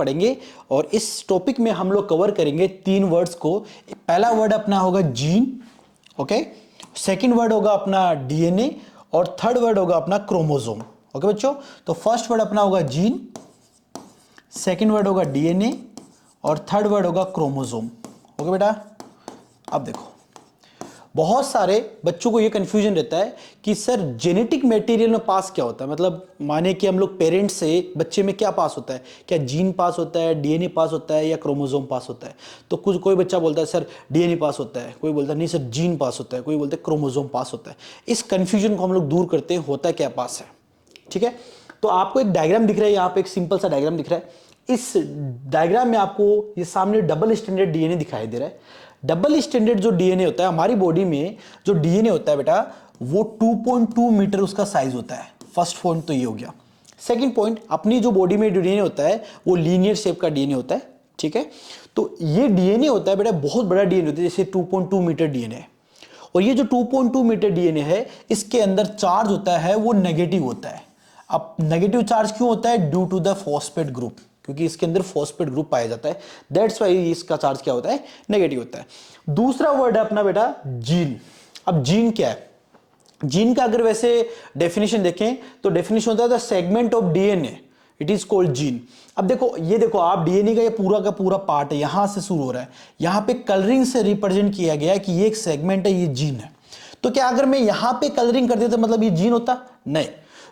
पढ़ेंगे और इस टॉपिक में हम लोग कवर करेंगे 3 वर्ड्स को। पहला वर्ड अपना होगा जीन, ओके, सेकंड वर्ड होगा अपना डीएनए और थर्ड वर्ड होगा अपना क्रोमोसोम। ओके बच्चों, तो फर्स्ट वर्ड अपना होगा जीन, सेकंड वर्ड होगा डीएनए और थर्ड वर्ड होगा क्रोमोसोम। ओके बेटा, अब देखो बहुत सारे बच्चों को ये कंफ्यूजन रहता है कि सर जेनेटिक मटेरियल में पास क्या होता है, मतलब माने कि हम लोग पेरेंट्स से बच्चे में क्या पास होता है, क्या जीन पास होता है, डीएनए पास होता है या क्रोमोसोम पास होता है। तो कोई बच्चा बोलता है सर डीएनए पास होता है, कोई बोलता है नहीं सर जीन पास होता है, कोई बोलता है क्रोमोसोम पास होता है। इस कंफ्यूजन को हम लोग दूर करते हैं, होता क्या पास है। ठीक है, तो आपको एक डायग्राम दिख रहा है, यहाँ पे एक सिंपल सा डायग्राम दिख रहा है। इस डायग्राम में आपको ये सामने डबल स्टैंडर्ड डीएनए दिखाई दे रहा है। डबल स्टैंडर्ड जो डीएनए होता है हमारी बॉडी में, जो डीएनए होता है बेटा वो 2.2 मीटर उसका साइज होता है। फर्स्ट पॉइंट तो ये हो गया। सेकंड पॉइंट, अपनी जो बॉडी में डीएनए होता है वो लीनियर शेप का डीएनए होता है। ठीक है, तो ये डीएनए होता है बेटा बहुत बड़ा डीएनए होता है, जैसे 2.2 मीटर डीएनए। और ये जो 2.2 मीटर डीएनए है इसके अंदर चार्ज होता है वो नेगेटिव होता है। अब नेगेटिव चार्ज क्यों होता है? Due to the phosphate group, क्योंकि इसके अंदर फॉस्फेट ग्रुप पाया जाता है, दैट्स वाई इसका चार्ज क्या होता है? नेगेटिव होता है। दूसरा वर्ड है अपना बेटा जीन। अब जीन क्या है? जीन का अगर वैसे डेफिनेशन देखें तो डेफिनेशन होता है the segment of DNA, it is called gene. अब देखो ये देखो आप डीएनए का पूरा पार्ट है, यहां से शुरू हो रहा है, यहां पे कलरिंग से रिप्रेजेंट किया गया है कि ये एक सेगमेंट है, ये जीन है। तो क्या अगर मैं यहां पे कलरिंग कर देता मतलब ये जीन होता? नहीं,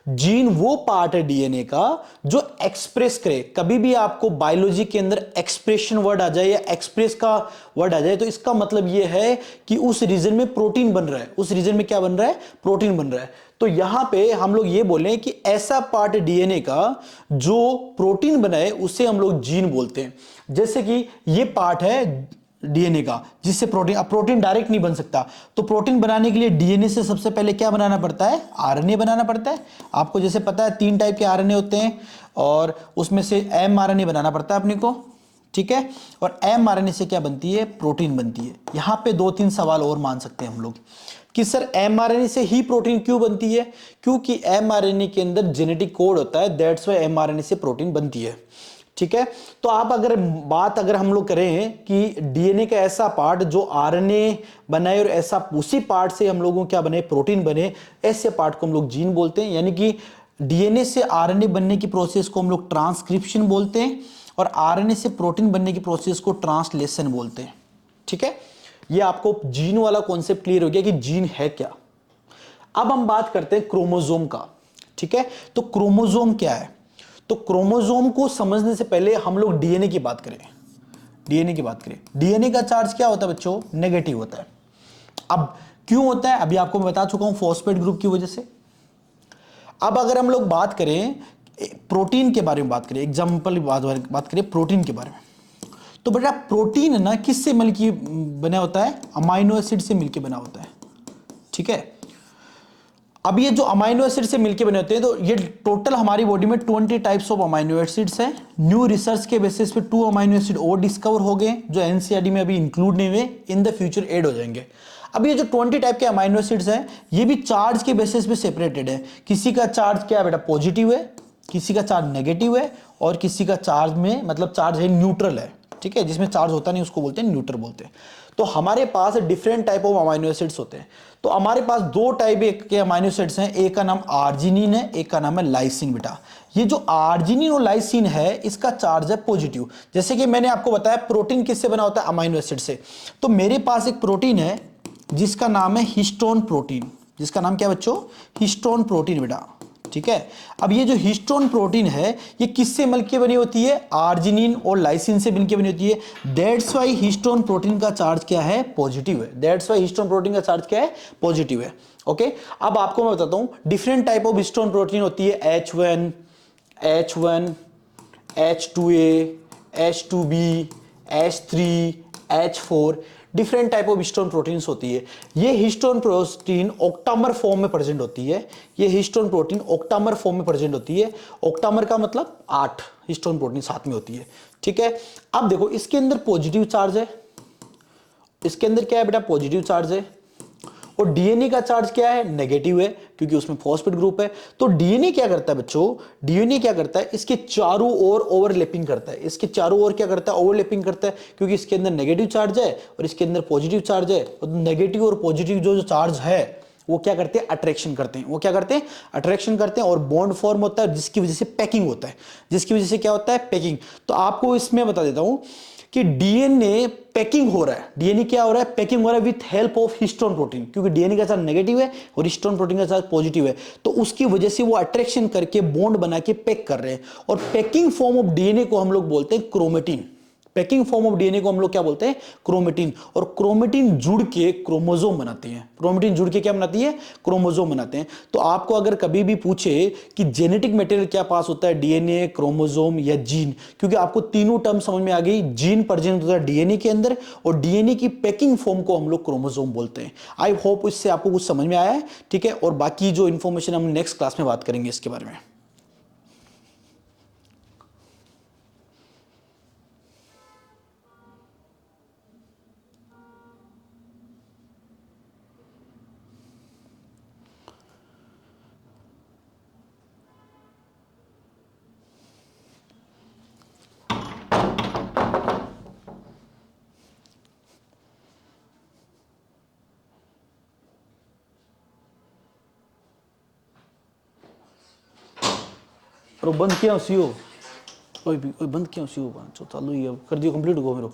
जीन वो पार्ट है डीएनए का जो एक्सप्रेस करे। कभी भी आपको बायोलॉजी के अंदर एक्सप्रेशन वर्ड आ जाए या एक्सप्रेस का वर्ड आ जाए तो इसका मतलब ये है कि उस रीजन में प्रोटीन बन रहा है, उस रीजन में क्या बन रहा है? प्रोटीन बन रहा है। तो यहां पे हम लोग ये बोलें कि ऐसा पार्ट डीएनए का जो प्रोटीन बनाए उसे हम लोग जीन बोलते हैं। जैसे कि ये पार्ट है डीएनए का जिससे प्रोटीन, अब प्रोटीन डायरेक्ट नहीं बन सकता, तो प्रोटीन बनाने के लिए डीएनए से सबसे पहले क्या बनाना पड़ता है? आरएनए बनाना पड़ता है। आपको जैसे पता है 3 टाइप के आरएनए होते हैं और उसमें से एमआरएनए बनाना पड़ता है अपने को। ठीक है, और एमआरएनए से क्या बनती है? प्रोटीन बनती है। यहां पे 2-3 सवाल और मान सकते हैं हम लोग कि सर एमआरएनए से ही प्रोटीन क्यों बनती है? क्योंकि एमआरएनए के अंदर जेनेटिक कोड होता है, दैट्स व्हाई एमआरएनए से प्रोटीन बनती है। ठीक है, तो आप अगर हम लोग करें कि डीएनए का ऐसा पार्ट जो आरएनए बनाए और ऐसा उसी पार्ट से हम लोगों क्या बने? प्रोटीन बने, ऐसे पार्ट को हम लोग जीन बोलते हैं। यानी कि डीएनए से आरएनए बनने की प्रोसेस को हम लोग ट्रांसक्रिप्शन बोलते हैं और आरएनए से प्रोटीन बनने की प्रोसेस को ट्रांसलेशन बोलते हैं। ठीक है, ये आपको जीन वाला कॉन्सेप्ट क्लियर हो गया कि जीन है क्या। अब हम बात करते हैं क्रोमोसोम का। ठीक है, तो क्रोमोसोम क्या है? तो क्रोमोसोम को समझने से पहले हम लोग डीएनए की बात करें। डीएनए की बात करें, डीएनए का चार्ज क्या होता है बच्चों? नेगेटिव होता है। अब क्यों होता है? अभी आपको मैं बता चुका हूं, फॉस्फेट ग्रुप की वजह से। अब अगर हम लोग बात करें प्रोटीन के बारे में, बात करें एग्जाम्पल बात करें प्रोटीन के बारे में, तो बेटा प्रोटीन ना किससे मिलके बना होता है? अमाइनो एसिड से मिलके बना होता है। ठीक है, अब ये जो अमाइनो एसिड से मिलके बने होते हैं, तो ये टोटल हमारी बॉडी में 20 टाइप्स ऑफ अमाइनो एसिड्स हैं। न्यू रिसर्च के बेसिस पे 2 अमाइनो एसिड और डिस्कवर हो गए जो एनसीईआरटी में अभी इंक्लूड नहीं हुए, इन द फ्यूचर ऐड हो जाएंगे। अब ये जो 20 टाइप के अमाइनो एसिड्स हैं ये भी चार्ज के बेसिस पे सेपरेटेड है। किसी का चार्ज क्या है बेटा? पॉजिटिव है, किसी का चार्ज नेगेटिव है और किसी का चार्ज में मतलब चार्ज है न्यूट्रल है। ठीक है, जिसमें चार्ज होता नहीं उसको बोलते हैं न्यूट्रल बोलते हैं। तो हमारे पास different type of amino acids होते हैं। तो हमारे पास 2 टाइप के अमाइनो एसिड्स हैं, एक का नाम आर्जिनिन है, एक का नाम है लाइसिन। बेटा ये जो आर्जिनिन और लाइसिन है इसका चार्ज है पॉजिटिव। जैसे कि मैंने आपको बताया प्रोटीन किससे बना होता है? अमाइनो एसिड से। तो मेरे पास एक प्रोटीन है जिसका नाम है हिस्टोन प्रोटीन। जिसका नाम क्या बच्चों? हिस्टोन प्रोटीन बेटा। ठीक है, अब ये जो हिस्टोन प्रोटीन है ये किससे मिलके बनी होती है? आर्जिनिन और लाइसिन से मिलके बनी होती है। दैट्स वाई हिस्टोन प्रोटीन का चार्ज क्या है? पॉजिटिव है। दैट्स वाई हिस्टोन प्रोटीन का चार्ज क्या है? पॉजिटिव है। ओके, अब आपको मैं बताता हूं different type of histone protein होती है, H1, H2A, H2B, H3, H4, different type of histone proteins होती है। ये हिस्टोन प्रोटीन ऑक्टामर फॉर्म में प्रेजेंट होती है। ये हिस्टोन प्रोटीन ऑक्टामर फॉर्म में प्रेजेंट होती है। ऑक्टामर का मतलब 8 हिस्टोन प्रोटीन साथ में होती है। ठीक है, अब देखो इसके अंदर पॉजिटिव चार्ज है, इसके अंदर क्या है बेटा? पॉजिटिव चार्ज है। और डीएनए का चार्ज क्या है, नेगेटिव है, क्योंकि उसमें फॉस्फेट ग्रुप है। तो डीएनए क्या करता है बच्चों, डीएनए क्या करता है, इसके चारों ओर ओवरलैपिंग करता है, इसके चारों ओर क्या करता है, ओवरलैपिंग करता है, क्योंकि इसके अंदर नेगेटिव चार्ज है और इसके अंदर पॉजिटिव चार्ज है। और नेगेटिव और पॉजिटिव जो चार्ज है वो क्या करते हैं, अट्रैक्शन करते हैं। वो क्या करते हैं, अट्रैक्शन करते हैं, और बॉन्ड फॉर्म होता है, जिसकी वजह से पैकिंग होता है, जिसकी वजह से क्या होता है, पैकिंग। तो आपको इसमें बता देता हूं कि डीएनए पैकिंग हो रहा है, डीएनए क्या हो रहा है, पैकिंग हो रहा है with help of histone protein, क्योंकि डीएनए का चार्ज नेगेटिव है और हिस्टोन प्रोटीन का चार्ज पॉजिटिव है। तो उसकी वजह से वो अट्रैक्शन करके बॉन्ड बना के पैक कर रहे हैं। और पैकिंग फॉर्म ऑफ डीएनए को हम लोग बोलते हैं chromatin. Packing form of DNA को हम लोग क्या बोलते हैं, क्रोमेटिन। और क्रोमेटिन जुड़ के क्रोमोसोम बनाती है, क्रोमेटिन जुड़ के क्या बनाती है, क्रोमोसोम बनाते हैं। तो आपको अगर कभी भी पूछे कि जेनेटिक मटेरियल क्या पास होता है, डीएनए, क्रोमोसोम या जीन, क्योंकि आपको तीनों टर्म समझ में आ गई। जीन प्रेजेंट होता है डीएनए के अंदर और डीएनए की पैकिंग फॉर्म को हम लोग क्रोमोसोम बोलते हैं। आई होप इससे आपको कुछ समझ में आया है, ठीक है। और बाकी जो इंफॉर्मेशन हम नेक्स्ट क्लास में बात करेंगे इसके बारे में। और बंद किया सीओ, ओए बंद किया सीओ, चालू ही है, कर दियो, कंप्लीट हो गो मेरो।